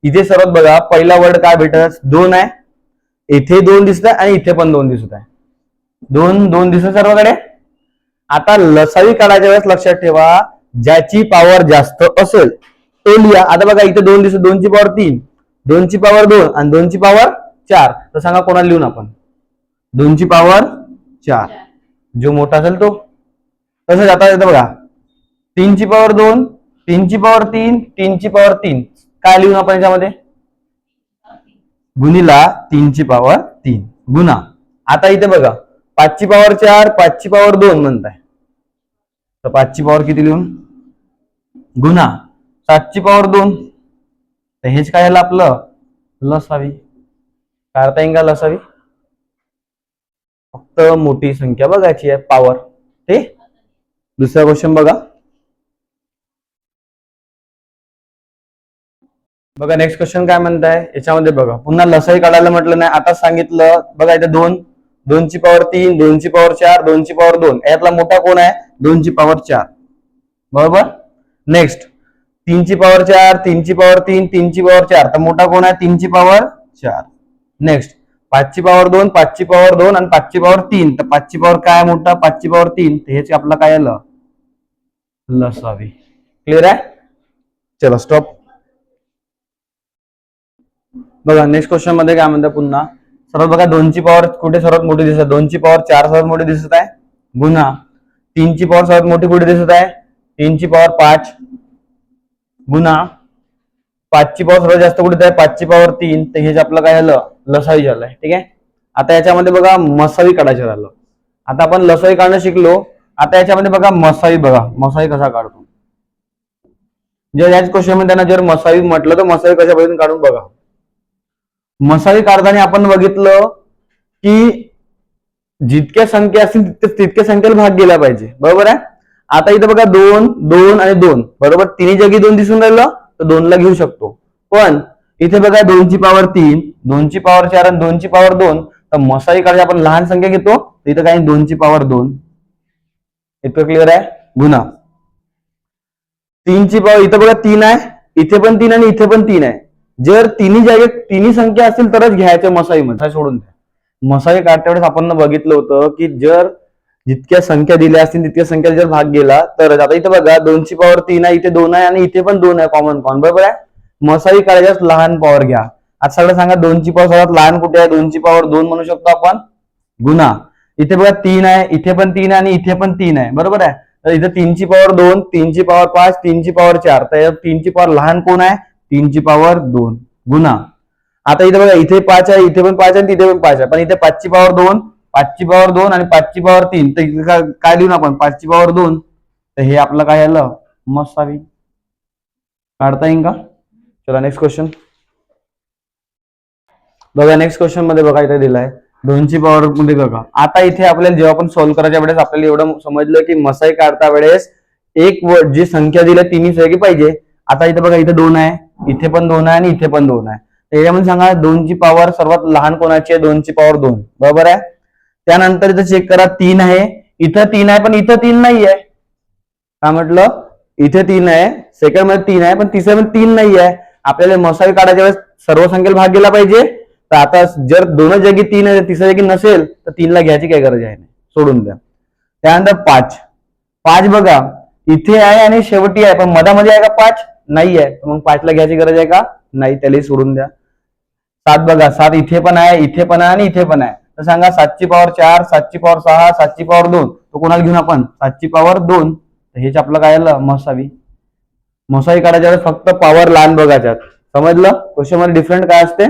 इथे सर्वात बघा पहिला वर्ड काय भेटत? 2 आहे. इथे 2 दिसत आहे आणि इथे पण 2 दिसत आहे. 2 दिसत सर्वकडे. आता लसावी काढायच्या वेळेस लक्षात ठेवा, ज्याची पॉवर जास्त असेल तो लिहा. आता बघा इथे 2 दिसत, 2 ची पॉवर 3, 2 ची पॉवर 2 आणि 2 ची पॉवर 4. तर सांगा कोणाला लिहून आपण? 2 ची पॉवर 4, जो मोठा असेल तो. तसंच आता इथं बघा 3 ची पॉवर 2, 3 ची पॉवर 3, 3 ची पॉवर 3. काय लिहून आपण याच्यामध्ये? गुणिला 3 ची पॉवर 3 गुणा. आता इथे बघा 5 ची पॉवर 4, 5 ची पॉवर 2 म्हणताय, तर 5 ची पॉवर किती लिहून? गुणा 7 ची पॉवर 2. तर हेच काय झालं आपलं? लसावी. काढता येईल का लसावी? फक्त मोठी संख्या बघायची आहे, पॉवर. ते दुसरा क्वेश्चन बघा. बघा नेक्स्ट क्वेश्चन काय म्हणताय याच्यामध्ये. बघा पुन्हा लसावी काढायला म्हटलं नाही, आता सांगितलं. बघा इथे 2 ची पॉवर 3, 2 ची पॉवर 4, 2 ची पॉवर 2. यातला मोठा कोण आहे? 2 ची पॉवर 4. बरोबर. नेक्स्ट 3 ची पॉवर 4, 3 ची पॉवर 3, 3 ची पॉवर 4. तर मोठा कोण आहे? 3 ची पॉवर 4. नेक्स्ट 5 ची पॉवर 2, 5 ची पॉवर 2 आणि 5 ची पॉवर 3. तर 5 ची पॉवर काय मोठा? 5 ची पॉवर 3. तर हेच आपलं काय आलं? लसावी. क्लिअर आहे? चला स्टॉप. बघा नेक्स्ट क्वेश्चन मध्ये काय म्हणतात पुन्हा. सर्वात बघा 2 ची पॉवर कुठे सर्वात मोठी दिसत? 2 ची पॉवर 4 सर्वात मोठी दिसत आहे, गुणा 3 ची पॉवर सर्वात मोठी कुठे दिसत आहे? 3 ची पॉवर 5 गुणा 5 ची पॉवर सर्वात जास्त कुठे आहे? 5 ची पॉवर 3. तर हे आपलं काय झालं? लसावी झालंय. ठीक आहे. आता याच्यामध्ये बघा मसावी काढायचं झालं. आता आपण लसावी काढणं शिकलो. आता याच्यामध्ये बघा मसावी. बघा मसावी कसा काढतो. जर याच क्वेश्चन मध्ये त्यांना जर मसावी म्हटलं तर मसावी कशा पद्धतीने काढून बघा. मसावी काढताना आपण बघितलं की जितक्या संख्या असतील तितक्या संख्येला भाग गेला पाहिजे. बरोबर आहे. आता इथं बघा 2, 2 आणि 2. बरोबर. तिन्ही जागी 2 दिसून राहिलं तर 2 ला घेऊ शकतो. पण इथे बघा 2 ची पॉवर 3, 2 ची पॉवर 4 आणि 2 ची पॉवर 2. तर मसावी काढायला आपण लहान संख्या घेतो. इथं काही 2 ची पॉवर 2. इतकं क्लिअर आहे. गुणा 3 ची पॉवर. इथं बघा 3 आहे, इथे पण 3 आणि इथे पण 3 आहे. जर तिन्ही जागेत तिन्ही संख्या असतील तरच घ्यायचं मसावीमध्ये. सोडून द्या. मसावी काढत्या वेळेस आपण बघितलं होतं की जर जितक्या संख्या दिल्या असतील तितक्या संख्या जर भाग गेला तरच. आता इथे बघा 2 ची पॉवर 3 आहे, इथे 2 आहे आणि इथे पण 2 आहे कॉमन. बरोबर आहे. मसावी काढायच्याच लहान पॉवर घ्या. आता सगळं सांगा 2 ची पॉवर सर्वात लहान कुठे आहे? 2 ची पॉवर 2 म्हणू शकतो आपण. गुणा इथे बघा 3 आहे, इथे पण 3 आहे आणि इथे पण 3 आहे. बरोबर आहे. तर इथे 3 ची पॉवर 2, 3 ची पॉवर 5, 3 ची पॉवर 4. तर 3 ची पॉवर लहान कोण आहे? 3 ची पॉवर 2 गुणा. आता इथे बघा इथे 5 आहे, इथे पण 5 आहे, तिथे पण 5 आहे. पण इथे 5 ची पॉवर 2, 5 ची पॉवर 2 आणि 5 ची पॉवर 3. तर इथे काय लिहून आपण? 5 ची पॉवर 2. तर हे आपलं काय आलं? मसावी. काढता येईल का? चला नेक्स्ट क्वेश्चन बघा. नेक्स्ट क्वेश्चन मध्ये बघा इथे दिलाय 2 ची पॉवर मध्ये बघा. आता इथे आपल्याला जेव्हा आपण सॉल्व्ह करायच्या वेळेस आपल्याला एवढं समजलं की मसावी काढता वेळेस एक जी संख्या दिली तिन्ही सगळी पाहिजे. आता इथे बघा इथे 2 आहे, इथे पण 2 आहे आणि इथे पण 2 आहे. त्याच्यामध्ये सांगा 2 ची पॉवर सर्वात लहान कोणाची आहे? 2 ची पॉवर 2. बरोबर आहे. त्यानंतर इथं चेक करा 3 आहे, इथं 3 आहे पण इथं 3 नाही आहे. काय म्हटलं? इथे 3 आहे, सेकंड मध्ये 3 आहे पण तिसऱ्या मध्ये 3 नाही आहे. आपल्याला मसावी काढायच्या वेळेस सर्व संख्येला भाग गेला पाहिजे. तर आता जर दोन जागी 3 आहे तिसऱ्या जागी नसेल तर 3 ला घ्यायची काही गरज आहे नाही, सोडून द्या. त्यानंतर 5 बघा इथे आहे आणि शेवटी आहे पण मधामध्ये आहे का 5? नाही आहे. मग 5 ला घ्यायची गरज आहे का? नाही. त्याला सोडून द्या. सात बघा, सात इथे पण आहे, इथे पण आहे आणि इथे पण आहे. तर सांगा 7ची पॉवर 4, 7ची पॉवर 6, 7ची पॉवर 2. तो कोणाला घेऊन आपण 7ची पॉवर 2. तर हेच आपलं काय आलं मसावी. मसावी काढायच्या फक्त पॉवर लहान बघायच्यात. समजलं क्वेश्चन मध्ये डिफरंट काय असते.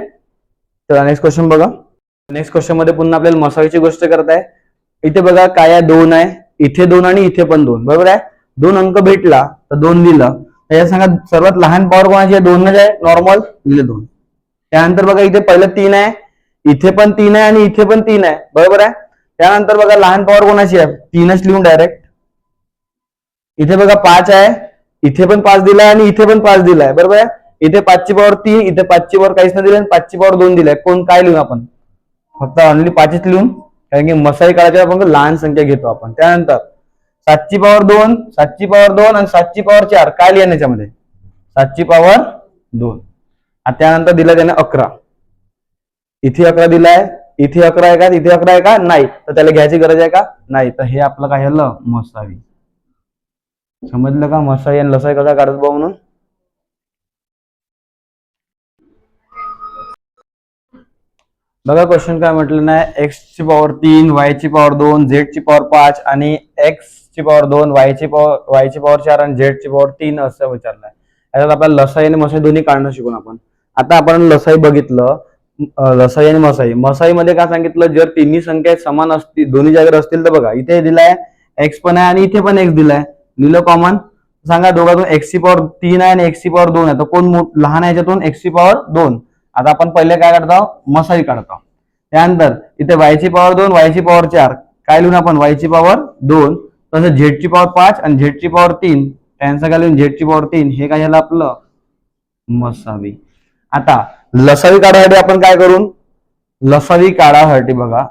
तर नेक्स्ट क्वेश्चन बघा. नेक्स्ट क्वेश्चन मध्ये पुन्हा आपल्याला मसावीची गोष्ट करताय. इथे बघा काय आहे, 2 आहे, इथे 2 आणि इथे पण 2. बरोबर आहे. 2 अंक भेटला तर 2 लिहिलं. त्याच्या सांगा सर्वात लहान पॉवर कोणाची आहे, 2 आहे, नॉर्मल लिहिलं 2. त्यानंतर बघा इथे पहिलं 3 आहे, इथे पण 3 आहे आणि इथे पण 3 आहे. बरोबर आहे. त्यानंतर बघा लहान पॉवर कोणाची आहे, 3च लिहून डायरेक्ट. इथे बघा 5 आहे, इथे पण 5 दिलाय आणि इथे पण 5 दिलाय. बरोबर आहे. इथे 5ची पॉवर 3, इथे 5ची पॉवर काहीच नाही दिली आणि 5ची पॉवर 2 दिलाय. कोण काय लिहून आपण फक्त ऑनली 5च लिहून, कारण की मसाई काढायची आपण लहान संख्या घेतो आपण. त्यानंतर 7ची पॉवर 2, 7ची पॉवर 2 आणि 7ची पॉवर 4 काय लिहा याच्यामध्ये, 7ची पॉवर 2. त्यानंतर दिला त्याने 11. इथे 11 दिलाय, इथे 11 आहे का, इथे 11 आहे का, नाही. तर त्याला घ्यायची गरज आहे का, नाही. तर हे आपलं काय झालं मसावी. समजलं का मसाई आणि लसाई कसा काढत बा म्हणून. बघा क्वेश्चन काय म्हटलं नाही, एक्स ची पॉवर 3, वाय ची पॉवर 2, झेड ची पॉवर 5 आणि एक्स ची पॉवर 2, वाय ची पॉवर 4 आणि झेड ची पॉवर 3 असं विचारलंय. याच्यात आपल्याला लसाई आणि मसाई दोन्ही काढणं शिकून आपण. आता आपण लसाई बघितलं, लसाई आणि मसाई. मसाई मध्ये काय सांगितलं, जर तिन्ही संख्या समान असतील, दोन्ही जागेवर असतील, तर बघा इथे दिलाय एक्स पण आहे आणि इथे पण एक्स दिलाय, लिहिलं कॉमन. सांगा दोघातून एक्स ची पॉवर 3 आहे आणि एक्स ची पॉवर 2 आहे, तर कोण लहान आहे याच्यातून, एक्स ची पॉवर 2. आता आपण पहिले काय काढतो, मसाई काढतो. त्यानंतर इथे वायची पॉवर 2, वायची पॉवर 4 काय लिहून आपण, वायची पॉवर 2. तसं झेडची पॉवर 5 आणि झेडची पॉवर 3, त्यांचं काय लिहून झेडची पॉवर 3. हे काय झालं आपलं मसावी. आता लसावी काढायसाठी आपण काय करून, लसावी काढासाठी बघा,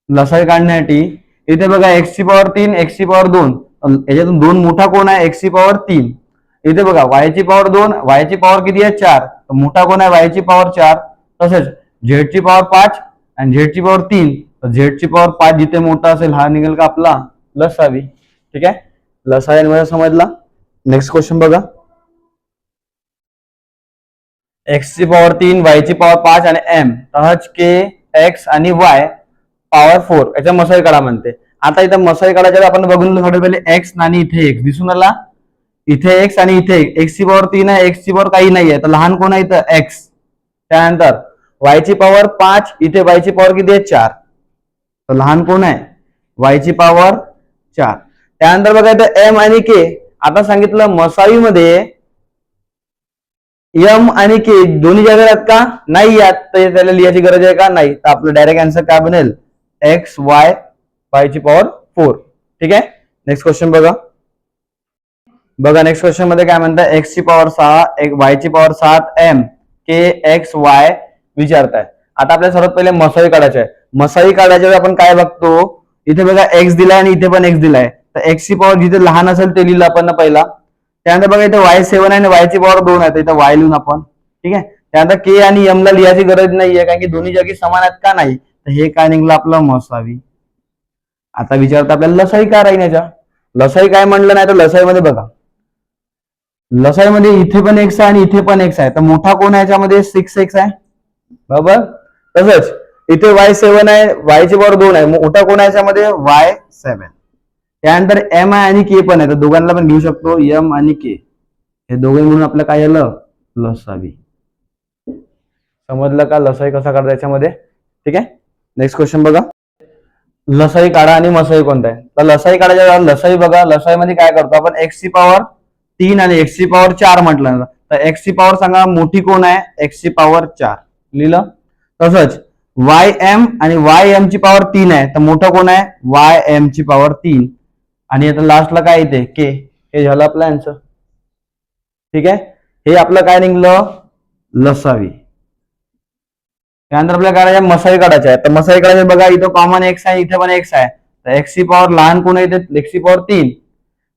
लसावी काढण्यासाठी इथे बघा एक्स ची पॉवर 3, एक्स ची पॉवर 2, याच्यातून 2 मोठा कोण आहे, एक्स ची पॉवर 3. इथे बघा वायची पॉवर 2, वायची पॉवर किती आहे 4, तर मोठा कोण आहे, वायची पॉवर 4. तसेच झेडची पॉवर 5 आणि झेडची पॉवर 3, तर झेडची पॉवर 5 जिथे मोठा असेल हा निघेल का आपला लसावी. ठीक आहे, लसावी मध्ये समजला. नेक्स्ट क्वेश्चन बघा. एक्स ची पॉवर 3, वायची पॉवर 5 आणि एम तहच के एक्स आणि वाय पॉवर 4 याच्या मसाई काढा म्हणते. आता इथं मसाई काढायच्या आपण बघून थोडे पहिले एक्स आणि इथे एक्स दिसून आला, इथे एक्स आणि इथे एक्स ची पॉवर 3 आहे, एक्स ची पॉवर काही नाही आहे, तर लहान कोण आहे इथं एक्स. त्यानंतर वायची पॉवर 5, इथे वायची पॉवर किती आहे 4, तर लहान कोण आहे वायची पॉवर 4. त्यानंतर बघा इथं एम आणि के. आता सांगितलं मसाईमध्ये एम आणि के दोन्ही जागा आहेत का, नाही आहेत, तर त्याला लिहायची गरज आहे का, नाही. तर आपलं डायरेक्ट आन्सर काय बनेल, एक्स वाय वायची पॉवर 4. ठीक आहे. नेक्स्ट क्वेश्चन बघा. बघा नेक्स्ट क्वेश्चन मध्ये काय म्हणतात, एक्स ची पॉवर 6, वायची पॉवर 7 एम के एक्स वाय विचारताय. आता आपल्याला सर्वात पहिले मसाई काढायचे आहे. मसाई काढायच्या वेळी आपण काय बघतो, इथे बघा एक्स दिलाय आणि इथे पण एक्स दिलाय, तर एक्स ची पॉवर जिथे लहान असेल ते लिहिलं आपण पहिला. त्यानंतर बघा इथे वाय 7 आहे आणि वायची पॉवर 2 आहे, तर इथं वाय लिहून आपण. ठीक आहे. त्यानंतर के आणि एम ला लिहायची गरज नाहीये, कारण की दोन्ही जागी समान आहेत का, नाही. तर हे काय निघलं आपलं मसावी. आता विचारतं आपल्याला लसाई काय राहील याच्या, लसाई काय म्हणलं नाही, तर लसाई मध्ये बघा, लसाई मध्ये इथे पण एक्स आहे आणि इथे पण एक्स आहे, तर मोठा कोण आहे याच्यामध्ये 6x आहे. बरोबर. तसंच इथे वाय 7 आहे, वायची पॉवर 2 आहे, मोठा कोण आहे याच्यामध्ये वाय 7. त्यानंतर एम आहे आणि के पण आहे, तर दोघांना पण घेऊ शकतो, एम आणि के हे दोघे म्हणून आपलं काय झालं लसावी. समजलं का लसाई कसा काढता याच्यामध्ये. ठीक आहे. नेक्स्ट क्वेश्चन बघा. लसाई काढा आणि मसाई कोणता आहे, तर लसाई काढायच्या लसाई बघा, लसाई मध्ये काय करतो आपण, एक्स ची पॉवर 3 आणि एक्स ची पॉवर 4 म्हटलं, तर एक्स ची पॉवर सांगा मोठी कोण आहे, एक्स ची पॉवर 4 लिहिलं. तसंच वाय एम आणि वाय एम ची पॉवर 3 आहे, तर मोठं कोण आहे वाय एम ची पॉवर 3. आणि आता लास्टला काय येते के. हे झालं आपलं आन्सर. ठीक आहे. हे आपलं काय निघलं लसावी. त्यानंतर आपल्याला काढायचं मसाई काढायचे आहे, तर मसाई काढायचे बघा, इथं कॉमन एक्स आहे, इथे पण एक्स आहे, तर एक्स ची पॉवर लहान कोण आहे, एक्स ची पॉवर 3.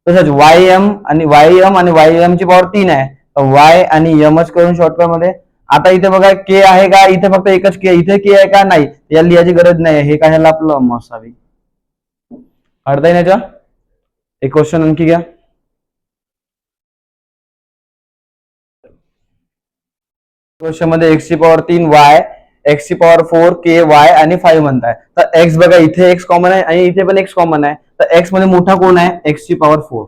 तसंच वाय एम आणि वाय एम ची पॉवर 3 आहे, तर वाय आणि एमच करून शॉर्टकट मध्ये. आता इथे बघा के आहे का, इथे फक्त एकच के, इथे के आहे का, नाही, याला लिहायची गरज नाही. हे काय झालं आपलं मसावी. काढता येईल याच्या. एक क्वेश्चन आणखी घ्या. क्वेश्चन मध्ये एक्स ची पॉवर 3 वाय, एक्स ची पॉवर 4 के वाय आणि 5 म्हणताय. तर एक्स बघा इथे एक्स कॉमन आहे आणि इथे पण एक्स कॉमन आहे. तर एक्स मध्ये मोठा कोण आहे? एक्स ची पॉवर 4.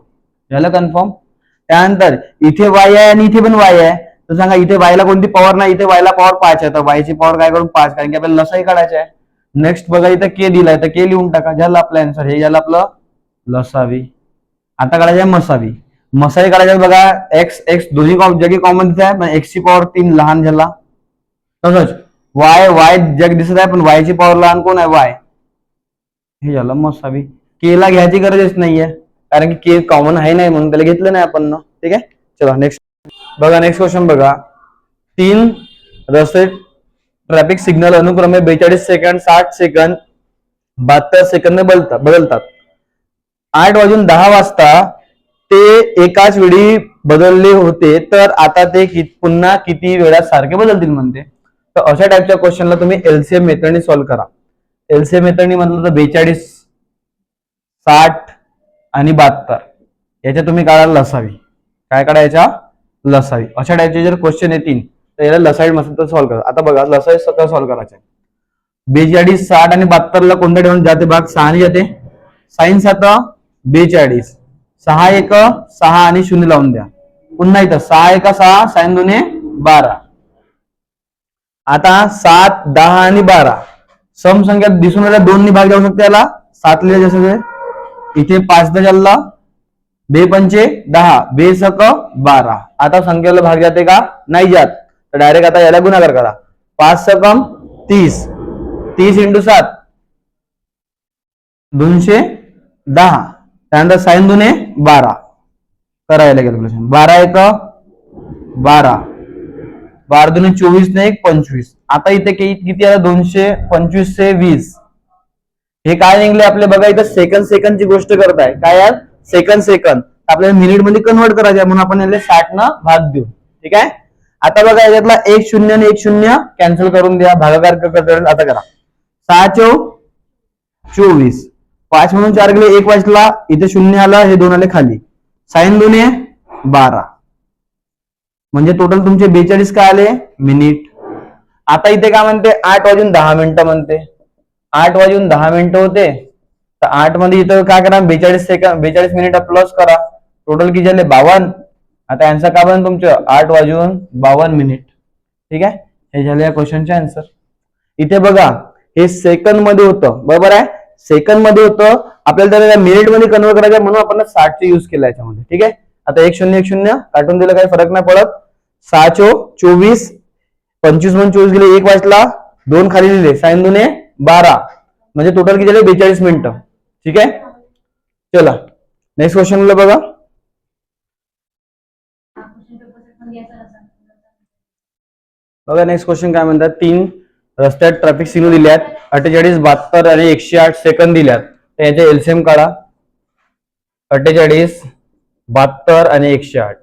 झालं कन्फर्म. त्यानंतर इथे वाय आहे आणि इथे पण वाय आहे. तर सांगा इथे वायला कोणती पॉवर नाही, इथे वायला पॉवर 5 आहे. तर वायची पॉवर काय करून 5, कारण की आपल्याला लसाही काढायचा आहे. नेक्स्ट बघा इथं के दिलाय तर के लिहून टाका. झालं आपलं आन्सर. हे झालं आपलं लसावी. आता काढायचं आहे मसावी. मसाई काढायचं बघा एक्स एक्स दोन्ही जगी कॉमन दिसत आहे, पण एक्स ची पॉवर 3 लहान झाला. तसंच वाय वाय जग दिसत आहे, पण वाय ची पॉवर लहान कोण आहे? वाय. हे झालं मसावी. के ला घ्यायची गरजच नाहीये, कारण की के कॉमन आहे नाही म्हणून त्याला घेतलं नाही आपण. ठीक आहे. चला नेक्स्ट बघा. नेक्स्ट क्वेश्चन बघा. 3 रस्ते ट्रॅफिक सिग्नल अनुक्रमे 42 सेकंद, 60 सेकंद, 72 सेकंद बदलतात. 8:10 वाजता ते एकाच वेळी बदलले होते, तर आता ते पुन्हा किती वेळात सारखे बदलतील म्हणते. तर अशा टाईपच्या क्वेश्चनला तुम्ही एलसीएम मेथडने सॉल्व्ह करा. एलसीएम मेथडने म्हटलं तर 42, 60 आणि 72 याच्या तुम्ही काढायला लसावी. काय काढायच्या? लसावी. अशा टाईपचे जर क्वेश्चन येतील तर याला लसावी मस्त सॉल्व्ह करा. आता बघा लसावी सगळं सॉल्व्ह करायचं आहे. 42, 60 आणि 72 ला कोणत्या ठेवून जाते? भाग 6 जाते. साइन 7 42, 6 1 6 आणि 0 लावून द्या. पुन्हा इथं 6 1 6, साइन 2 12. आता 7, 10 आणि 12 सम संख्या दिसून आल्या 2 ने भाग जाऊ शकते याला. 7 लिहा जसं इथे 5 दा चालला, 2 पंचे 10, 2 सक 12. आता संख्येला भाग जाते का? नाही जात. तर डायरेक्ट आता याला गुणाकार करा. 5 सकम 30, 30 × 7 210. त्यानंतर साइन 2 12 करायला कॅल्क्युलेशन. 12 1 12, 12 2 24 ने 1 25. आता इथे किती आला? 225 से 20. हे काय निघले आपले? बघा इथं सेकंड सेकंडची गोष्ट करताय. काय यार? सेकंड आपल्याला मिनिट मध्ये कन्वर्ट करायचं म्हणून आपण याला 60 न भाग देऊ. ठीक आहे. आता बघा याच्यातला 1 0 आणि 1 0 कॅन्सल करून द्या. भागाकार आता करा. 6 चौ 24, 5 म्हणून 4 गेले, 1 वाचला, इथे 0 आला, हे 2 आले खाली. साइन 2 12, म्हणजे टोटल तुमचे 42 काय आले? मिनिट. आता इथे काय म्हणते? 8:10 म्हणते. 8:10 होते. तर 8 मध्ये इथं काय करा? 42 सेकंद 42 मिनिट प्लस करा. टोटल किती झाले? 52. आता आन्सर काय बन तुमचं? 8:52 मिनिट. ठीक आहे. हे झाले या क्वेश्चनचे आन्सर. इथे बघा हे सेकंड मध्ये होतं, बरोबर आहे. सेकंड मध्ये होतं, आपल्याला त्याला मिनिट मध्ये कन्वर्ट करायचं म्हणून आपण 60 चे यूज केला याच्यामध्ये. ठीक आहे. आता 1 0 1 0 काढून दिलं, काही फरक नाही पडत. 6 चौ 24, 25 म्हणून 24 गेले, 1 वाचला, 2 खाली लिहिले, साइन 2 12, म्हणजे टोटल किती झाले? 42 मिनिटं. ठीक आहे. चला नेक्स्ट क्वेश्चनला बघा. बघा नेक्स्ट क्वेश्चन काय म्हणतात. 3 रस्त्यात ट्रॅफिक सिग्नल दिल्यात, 48, 72 आणि 108 सेकंद दिल्यात. तर याचे एलसीएम काढा. 48, 72 आणि 108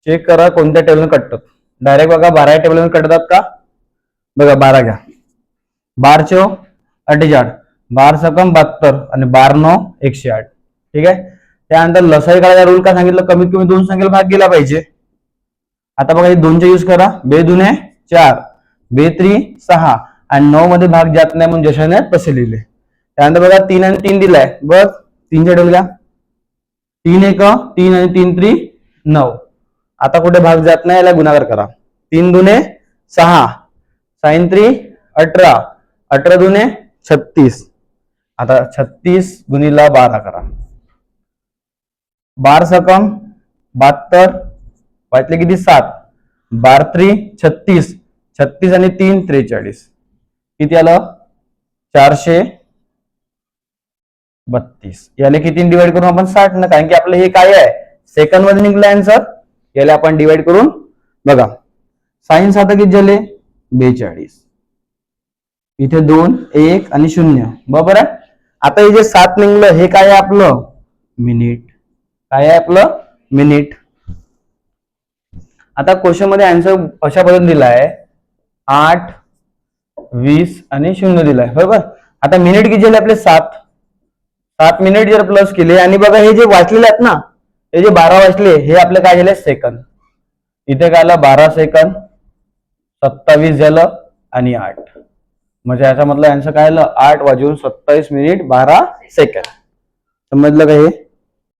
चेक करा कोणत्या टेबलने कटतात. डायरेक्ट बघा 12 टेबलने कटतात का? बघा 12 घ्या. 12 चौ 48, 12 सकम 72 आणि 12 9 108. ठीक आहे. त्यानंतर लसाई काढायचा रूल काय सांगितलं? कमीत कमी 2 संख्येला भाग गेला पाहिजे. आता बघा 2 चा यूज करा. 2 2 4, 2 3 6 आणि 9 मध्ये भाग जात नाही म्हणून जशाने तसे लिहिले. त्यानंतर बघा 3 आणि 3 दिलाय. बघ 3 च्या टेबल 3 1 3 आणि 3 3 9. आता कुठे भाग जात नाही, याला गुणाकार करा. 3 2 6, साइन 3 18, 18 2 36. आता 36 गुणिला 12 करा. 12 सकम 72, वाचले किती? 7, 12 3 36, 36 आणि 3 43. किती आलं? 432. याला किती डिवाइड करून आपण 60 न, कारण की आपलं हे काय आहे? सेकंड मध्ये निघलं आन्सर. याला आपण डिवाइड करून बघा. साइन 7 किती झाले? 42. इथे 2 1 आणि 0, बरोबर आहे. आता हे जे 7 निघलं हे काय आहे आपलं? मिनिट. काय आहे आपलं? मिनिट. आता क्वेश्चन मध्ये आन्सर अशा पद्धतीने दिलाय. 8 20 आणि 0 दिलाय, बरोबर. आता मिनिट किती झाले आपले? 7 मिनिट जर प्लस केले, आणि बघा हे जे वाचलेले आहेत ना, हे जे 12 वाचले, हे आपले काय झाले? सेकंद. इथे काय आलं 12 सेकंद, 27 झालं आणि 8. म्हणजे याचा मतलब आन्सर काय आलं 8 वाजून 27 मिनिट 12 सेकंद. समजलं का हे?